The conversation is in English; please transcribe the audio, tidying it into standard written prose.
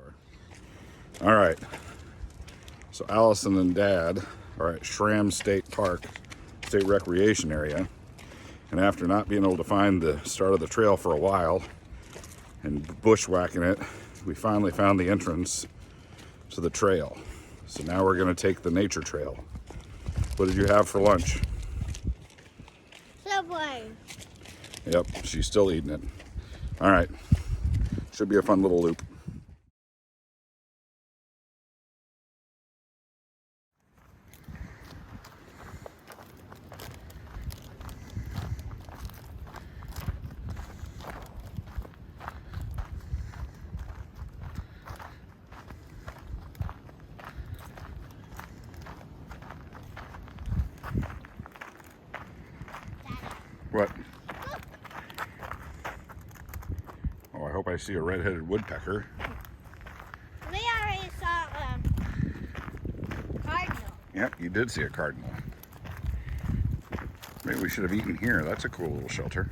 are. All right. So Allison and Dad are at Schramm State Recreation Area. And after not being able to find the start of the trail for a while and bushwhacking it, we finally found the entrance to the trail. So now we're going to take the nature trail. What did you have for lunch? Subway. Yep, she's still eating it. All right. Should be a fun little loop. What? Oh, I hope I see a red-headed woodpecker. We already saw a cardinal. Yep, you did see a cardinal. Maybe we should have eaten here. That's a cool little shelter.